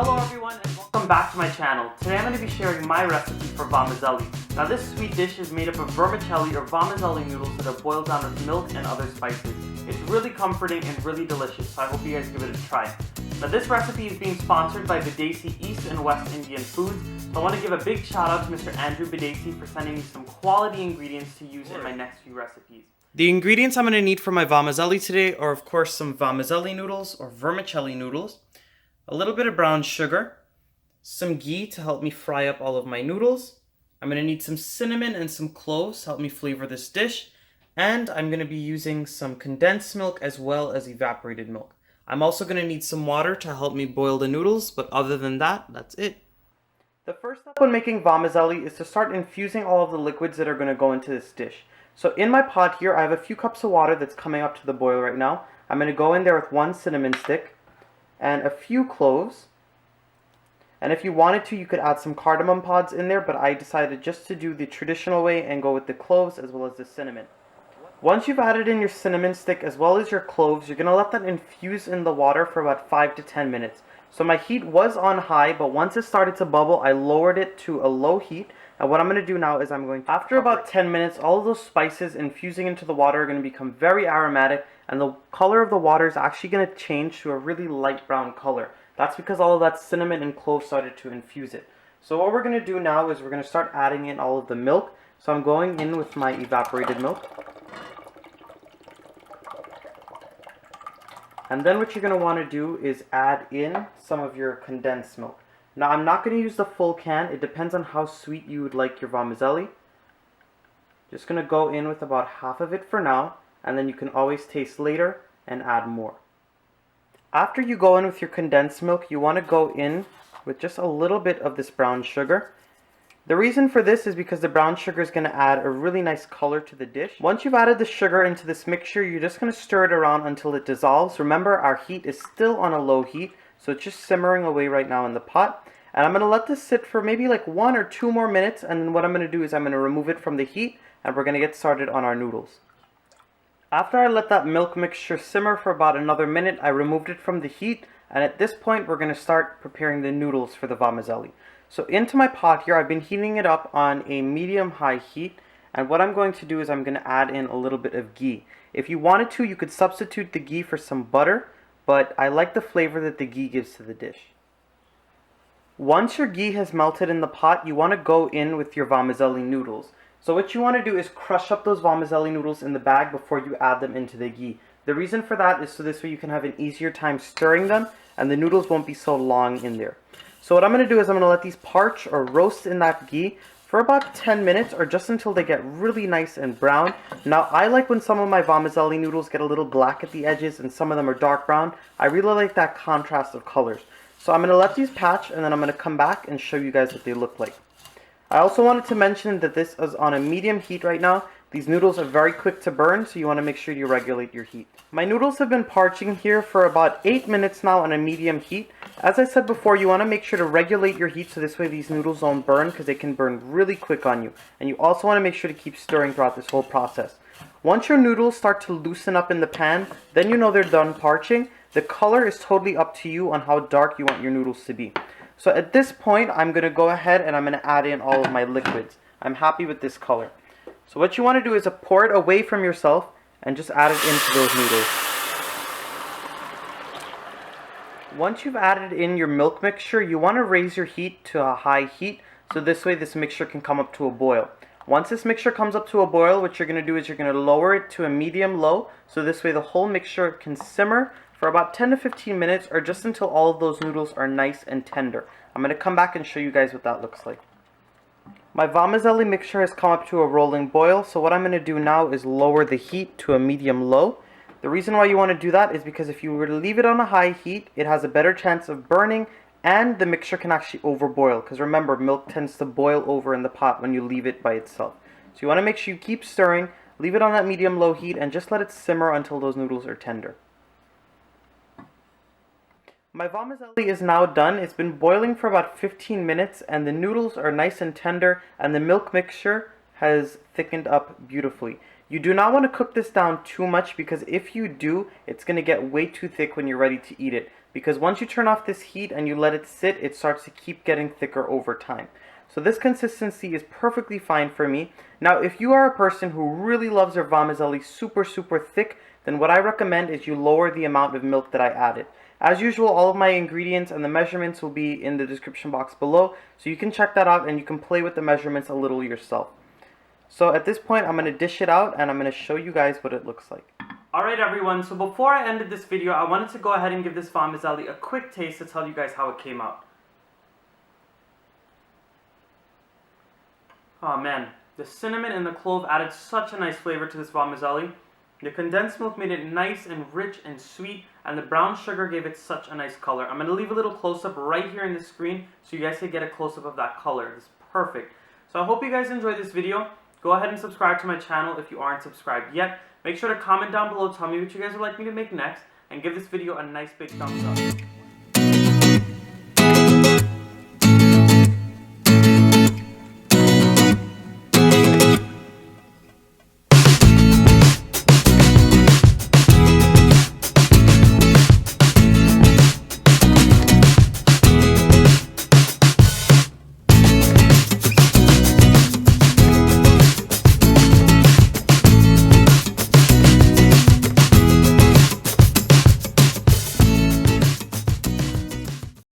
Hello everyone and welcome back to my channel. Today I'm going to be sharing my recipe for Vamazelli. Now this sweet dish is made up of vermicelli or Vamazelli noodles that are boiled down with milk and other spices. It's really comforting and really delicious, so I hope you guys give it a try. Now this recipe is being sponsored by Videsi East and West Indian Foods, so I want to give a big shout out to Mr. Andrew Videsi for sending me some quality ingredients to use in my next few recipes. The ingredients I'm going to need for my Vamazelli today are of course some Vamazelli noodles or vermicelli noodles, a little bit of brown sugar, some ghee to help me fry up all of my noodles. I'm going to need some cinnamon and some cloves to help me flavor this dish. And I'm going to be using some condensed milk as well as evaporated milk. I'm also going to need some water to help me boil the noodles, but other than that, that's it. The first step when making Vamazelli is to start infusing all of the liquids that are going to go into this dish. So in my pot here, I have a few cups of water that's coming up to the boil right now. I'm going to go in there with one cinnamon stick and a few cloves. And if you wanted to, you could add some cardamom pods in there, but I decided just to do the traditional way and go with the cloves as well as the cinnamon. Once you've added in your cinnamon stick as well as your cloves, you're going to let that infuse in the water for about 5 to 10 minutes. So my heat was on high, but once it started to bubble, I lowered it to a low heat. And what I'm going to do now is after about 10 minutes, all of those spices infusing into the water are going to become very aromatic, and the color of the water is actually going to change to a really light brown color. That's because all of that cinnamon and clove started to infuse it. So what we're going to do now is we're going to start adding in all of the milk. So I'm going in with my evaporated milk. And then what you're going to want to do is add in some of your condensed milk. Now I'm not going to use the full can. It depends on how sweet you would like your Vamazelli. Just going to go in with about half of it for now, and then you can always taste later and add more. After you go in with your condensed milk, you want to go in with just a little bit of this brown sugar. The reason for this is because the brown sugar is going to add a really nice color to the dish. Once you've added the sugar into this mixture, you're just going to stir it around until it dissolves. Remember, our heat is still on a low heat, so it's just simmering away right now in the pot. And I'm going to let this sit for maybe like 1 or 2 more minutes, and then what I'm going to do is I'm going to remove it from the heat, and we're going to get started on our noodles. After I let that milk mixture simmer for about another minute, I removed it from the heat, and at this point we're going to start preparing the noodles for the Vamazelli. So into my pot here, I've been heating it up on a medium-high heat, and what I'm going to do is I'm going to add in a little bit of ghee. If you wanted to, you could substitute the ghee for some butter, but I like the flavor that the ghee gives to the dish. Once your ghee has melted in the pot, you want to go in with your Vamazelli noodles. So what you want to do is crush up those Vamazelli noodles in the bag before you add them into the ghee. The reason for that is so this way you can have an easier time stirring them and the noodles won't be so long in there. So what I'm going to do is I'm going to let these parch or roast in that ghee for about 10 minutes or just until they get really nice and brown. Now I like when some of my Vamazelli noodles get a little black at the edges and some of them are dark brown. I really like that contrast of colors. So I'm going to let these patch and then I'm going to come back and show you guys what they look like. I also wanted to mention that this is on a medium heat right now. These noodles are very quick to burn, so you want to make sure you regulate your heat. My noodles have been parching here for about 8 minutes now on a medium heat. As I said before, you want to make sure to regulate your heat so this way these noodles don't burn, because they can burn really quick on you. And you also want to make sure to keep stirring throughout this whole process. Once your noodles start to loosen up in the pan, then you know they're done parching. The color is totally up to you on how dark you want your noodles to be. So at this point, I'm going to go ahead and I'm going to add in all of my liquids. I'm happy with this color. So what you want to do is pour it away from yourself and just add it into those noodles. Once you've added in your milk mixture, you want to raise your heat to a high heat so this way this mixture can come up to a boil. Once this mixture comes up to a boil, what you're going to do is you're going to lower it to a medium-low so this way the whole mixture can simmer for about 10 to 15 minutes or just until all of those noodles are nice and tender. I'm going to come back and show you guys what that looks like. My Vamazelli mixture has come up to a rolling boil, so what I'm going to do now is lower the heat to a medium-low. The reason why you want to do that is because if you were to leave it on a high heat, it has a better chance of burning and the mixture can actually overboil, because remember, milk tends to boil over in the pot when you leave it by itself. So you want to make sure you keep stirring, leave it on that medium-low heat, and just let it simmer until those noodles are tender. My Vamazelli is now done. It's been boiling for about 15 minutes and the noodles are nice and tender and the milk mixture has thickened up beautifully. You do not want to cook this down too much, because if you do, it's going to get way too thick when you're ready to eat it. Because once you turn off this heat and you let it sit, it starts to keep getting thicker over time. So this consistency is perfectly fine for me. Now, if you are a person who really loves their vermicelli super thick, then what I recommend is you lower the amount of milk that I added. As usual, all of my ingredients and the measurements will be in the description box below, so you can check that out and you can play with the measurements a little yourself. So at this point, I'm going to dish it out and I'm going to show you guys what it looks like. Alright everyone, so before I ended this video, I wanted to go ahead and give this Vamazelli a quick taste to tell you guys how it came out. Oh man, the cinnamon and the clove added such a nice flavor to this Vamazelli. The condensed milk made it nice and rich and sweet, and the brown sugar gave it such a nice color. I'm going to leave a little close-up right here in the screen so you guys can get a close-up of that color. It's perfect. So I hope you guys enjoyed this video. Go ahead and subscribe to my channel if you aren't subscribed yet. Make sure to comment down below, tell me what you guys would like me to make next, and give this video a nice big thumbs up.